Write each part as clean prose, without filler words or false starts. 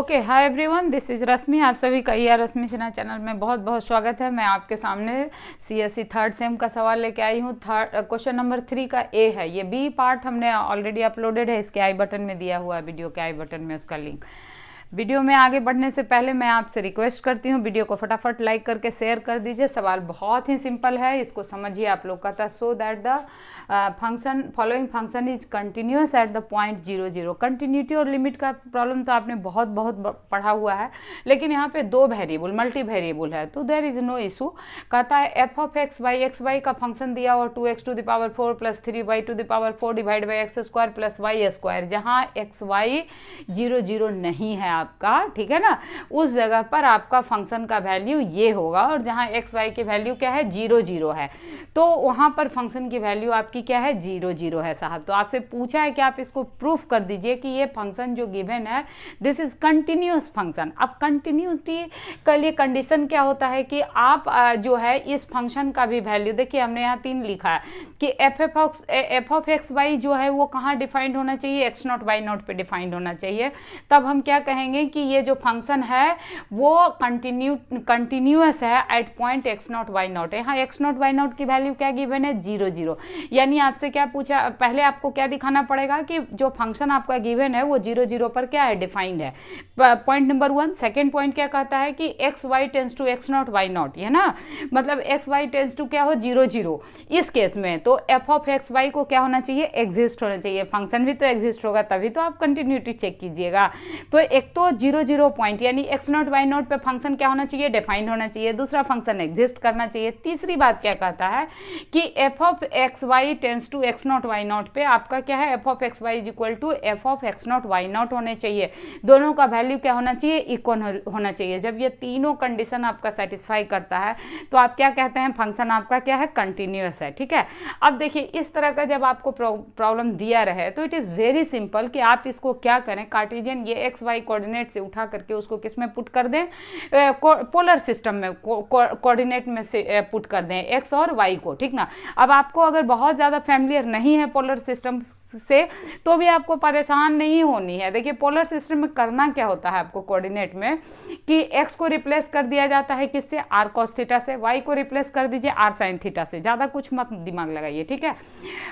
Okay, hi everyone, this is Rashmi. आप सभी का रश्मि सिन्हा चैनल में बहुत बहुत स्वागत है। मैं आपके सामने सीएससी थर्ड सेम का सवाल लेके आई हूँ। क्वेश्चन नंबर 3 का ए है। ये बी पार्ट हमने ऑलरेडी अपलोडेड है, इसके आई बटन में दिया हुआ है, वीडियो के आई बटन में उसका लिंक। वीडियो में आगे बढ़ने से पहले मैं आपसे रिक्वेस्ट करती हूँ, वीडियो को फटाफट लाइक करके शेयर कर दीजिए। सवाल बहुत ही सिंपल है, इसको समझिए आप लोग। कहता है so that the following function is continuous at the point 0 0। Continuity और लिमिट का प्रॉब्लम तो आपने बहुत पढ़ा हुआ है, लेकिन यहाँ पे दो वेरिएबल मल्टी वेरिएबल है तो देयर इज नो इशू। कहता है f of x by x y का फंक्शन दिया और 2x to the power 4 plus 3y to the power 4 divide by x square plus y square. जहाँ एक्स वाई 0 0 नहीं है आपका, ठीक है ना, उस जगह पर आपका फंक्शन का वैल्यू ये होगा। और जहाँ एक्स वाई की वैल्यू क्या है, 0 0 है, तो वहाँ पर फंक्शन की वैल्यू आपकी क्या है, 0 0 है साहब। तो आपसे पूछा है कि आप इसको प्रूफ कर दीजिए कि ये फंक्शन जो गिवन है दिस इज कंटिन्यूअस फंक्शन। अब कंटिन्यूटी के लिए कंडीशन क्या होता है कि आप जो है इस फंक्शन का भी वैल्यू, देखिए हमने यहाँ 3 लिखा है कि एफ ऑफ एक्स वाई जो है वो कहाँ डिफाइंड होना चाहिए, एक्स नॉट वाई नॉट पे डिफाइंड होना चाहिए। तब हम क्या कहेंगे कि ये जो फंक्शन है वो कंटिन्यूअस है at point x naught y naught. यहाँ एक्स नॉट वाई नॉट की वैल्यू क्या गिवन है, 0 0। यानी आपसे क्या पूछा, पहले आपको क्या दिखाना पड़ेगा कि जो फंक्शन आपका गिवन है वो 0 0 पर क्या है, डिफाइंड है। Point number 1। सेकेंड पॉइंट क्या कहता है कि x y tends to x naught y naught, है ना, मतलब एक्स वाई टेंस टू क्या हो, 0 0। इस केस में तो एफ ऑफ एक्स वाई को क्या होना चाहिए, एग्जिस्ट होना चाहिए। फंक्शन भी तो एग्जिस्ट होगा तभी तो आप कंटिन्यूटी चेक कीजिएगा। तो एक तो 0 0 पॉइंट यानी एक्स नॉट वाई नॉट पे फंक्शन क्या होना चाहिए, डिफाइंड होना चाहिए। दूसरा फंक्शन एग्जिस्ट करना चाहिए। तीसरी बात क्या कहता है कि f of x y tends to x naught y naught पे आपका क्या है, f of x y is equal to f of x naught y naught होने चाहिए। दोनों का वैल्यू क्या होना चाहिए, इक्वल होना चाहिए। जब ये तीनों कंडीशन आपका सेटिस्फाई करता है तो आप क्या कहते हैं, फंक्शन आपका क्या है, कंटिन्यूअस है। ठीक है, अब देखिए इस तरह का जब आपको प्रॉब्लम दिया रहे तो इट इज़ वेरी सिंपल कि आप इसको क्या करें, कार्टेशियन ये एक्स वाई कोऑर्डिनेट से उठा करके उसको किस में पुट कर दें, पोलर सिस्टम में कोऑर्डिनेट में से पुट कर दें एक्स और वाई को, ठीक ना। अब आपको अगर बहुत ज़्यादा फैमिलियर नहीं है पोलर सिस्टम से तो भी आपको परेशान नहीं होनी है। देखिए पोलर सिस्टम में करना क्या होता है आपको कोऑर्डिनेट में कि x को रिप्लेस कर दिया जाता है किससे, r cos थीटा से, y को रिप्लेस कर दीजिए r sin थीटा से। ज़्यादा कुछ मत दिमाग लगाइए, ठीक है।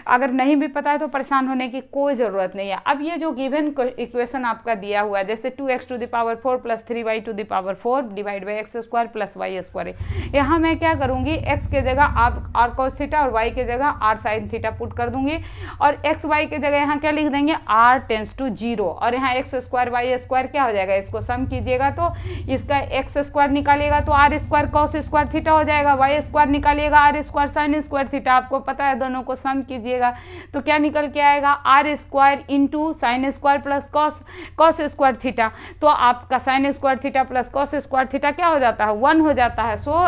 अगर नहीं भी पता है तो परेशान होने की कोई ज़रूरत नहीं है। अब ये जो गिवन इक्वेशन आपका दिया हुआ है जैसे 2x to the power 4 plus 3y to the power 4 divide by x square plus y square, यहाँ मैं क्या करूँगी, x के जगह r cos थीटा और y के जगह r sin थीटा पुट कर दूंगी और एक्स वाई के जगह यहाँ क्या लिख देंगे, r टेंस टू 0 और यहाँ एक्स स्क्वायर वाई स्क्वायर क्या हो जाएगा, इसको सम कीजिएगा तो इसका एक्स स्क्वायर निकालिएगा तो r square cos square theta हो जाएगा, वाई स्क्वायर निकालिएगा r square sine square theta. आपको पता है दोनों को सम कीजिएगा तो क्या निकल के आएगा, r square into sine square plus cos square theta. तो आपका sine square theta plus cos square theta क्या हो जाता है, 1 हो जाता है। So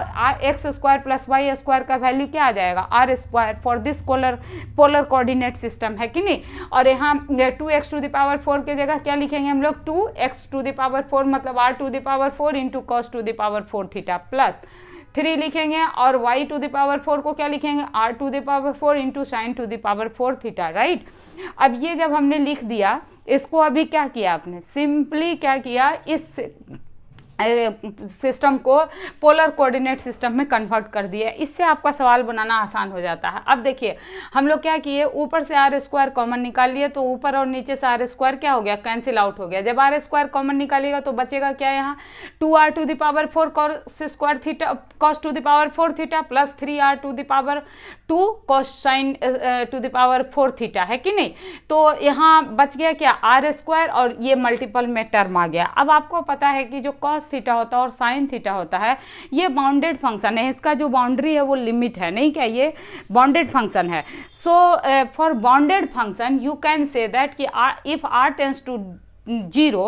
x square plus y square का वैल्यू क्या आ जाएगा, r square for this polar coordinate system, है कि नहीं। और यहाँ 2x टू द पावर 4 के जगह क्या लिखेंगे हम लोग, 2x टू द पावर 4 मतलब r to the power 4 into cos to the power 4 theta plus 3 लिखेंगे और y टू द पावर 4 को क्या लिखेंगे, r to the power 4 into sine to the power 4 theta, right. अब ये जब हमने लिख दिया इसको अभी क्या किया आपने, सिंपली क्या किया, इस सिस्टम को पोलर कोऑर्डिनेट सिस्टम में कन्वर्ट कर दिया। इससे आपका सवाल बनाना आसान हो जाता है। अब देखिए हम लोग क्या किए, ऊपर से आर स्क्वायर कॉमन निकाल लिए तो ऊपर और नीचे से आर स्क्वायर क्या हो गया, कैंसिल आउट हो गया। जब आर स्क्वायर कॉमन निकालिएगा तो बचेगा क्या, यहाँ 2r to the power 4 cos square theta cos to the power 4 theta plus 3r to the power 2 cos sine to the power 4 theta, है कि नहीं। तो यहाँ बच गया क्या, आर स्क्वायर और ये मल्टीपल में टर्म आ गया। अब आपको पता है कि जो कॉस थीटा होता है और साइन थीटा होता है ये बाउंडेड फंक्शन है, इसका जो बाउंड्री है वो लिमिट है, नहीं क्या, ये बाउंडेड फंक्शन है। So for bounded function you can say that कि इफ r टेंस टू 0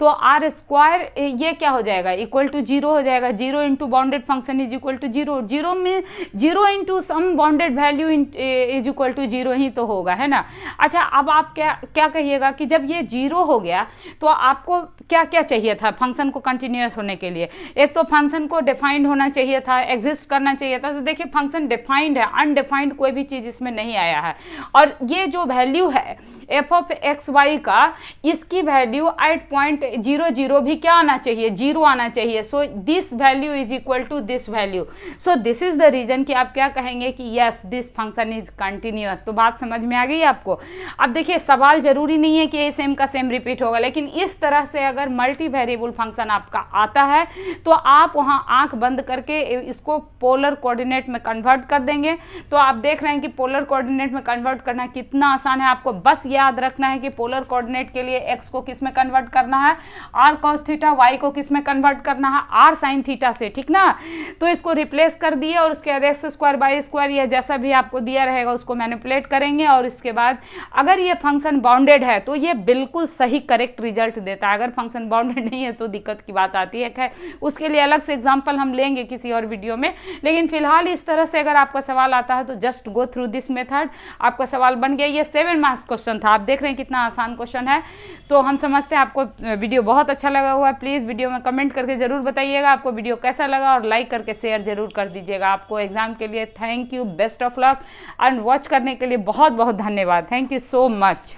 तो आर स्क्वायर ये क्या हो जाएगा, इक्वल टू 0 हो जाएगा। 0 into bounded function is equal to 0, 0 में 0 into some bounded value is equal to 0 ही तो होगा, है ना। अच्छा अब आप क्या कहिएगा कि जब ये 0 हो गया तो आपको क्या क्या चाहिए था फंक्शन को कंटिन्यूअस होने के लिए, एक तो फंक्शन को डिफाइंड होना चाहिए था, एग्जिस्ट करना चाहिए था। तो देखिए फंक्शन डिफाइंड है, अनडिफाइंड कोई भी चीज़ इसमें नहीं आया है। और ये जो वैल्यू है एफ ऑफ एक्स वाई का इसकी वैल्यू 8.00 भी क्या आना चाहिए, 0 आना चाहिए। So this value is equal to this value. So this is the reason कि आप क्या कहेंगे कि yes this function is continuous. तो बात समझ में आ गई आपको। अब देखिए सवाल जरूरी नहीं है कि ये सेम का सेम रिपीट होगा, लेकिन इस तरह से अगर मल्टी वेरिएबल फंक्शन आपका आता है तो आप वहां आंख बंद करके इसको पोलर कोऑर्डिनेट में कन्वर्ट कर देंगे। तो आप देख रहे हैं कि पोलर कोऑर्डिनेट में कन्वर्ट करना कितना आसान है। आपको बस याद रखना है कि पोलर कोऑर्डिनेट के लिए एक्स को किस में कन्वर्ट करना है, आर कॉस थीटा, वाई को किस में कन्वर्ट करना है, आर साइन थीटा से, ठीक ना। तो इसको रिप्लेस कर दिए और उसके बाद एक्स स्क्वायर बाई स्क्वायर या जैसा भी आपको दिया रहेगा उसको मैनिपुलेट करेंगे। और इसके बाद अगर ये फंक्शन बाउंडेड है तो ये बिल्कुल सही करेक्ट रिजल्ट देता है। अगर फंक्शन बाउंडेड नहीं है तो दिक्कत की बात आती है। खैर उसके लिए अलग से एग्जांपल हम लेंगे किसी और वीडियो में, लेकिन फिलहाल इस तरह से अगर आपका सवाल आता है तो just go through this method. आपका सवाल बन गया। ये 7 मार्क्स क्वेश्चन था। आप देख रहे हैं कितना आसान क्वेश्चन है। तो हम समझते हैं आपको वीडियो बहुत अच्छा लगा हुआ है। प्लीज़ वीडियो में कमेंट करके जरूर बताइएगा आपको वीडियो कैसा लगा, और लाइक करके शेयर जरूर कर दीजिएगा। आपको एग्जाम के लिए thank you, best of luck, and watch करने के लिए बहुत बहुत धन्यवाद। Thank you so much.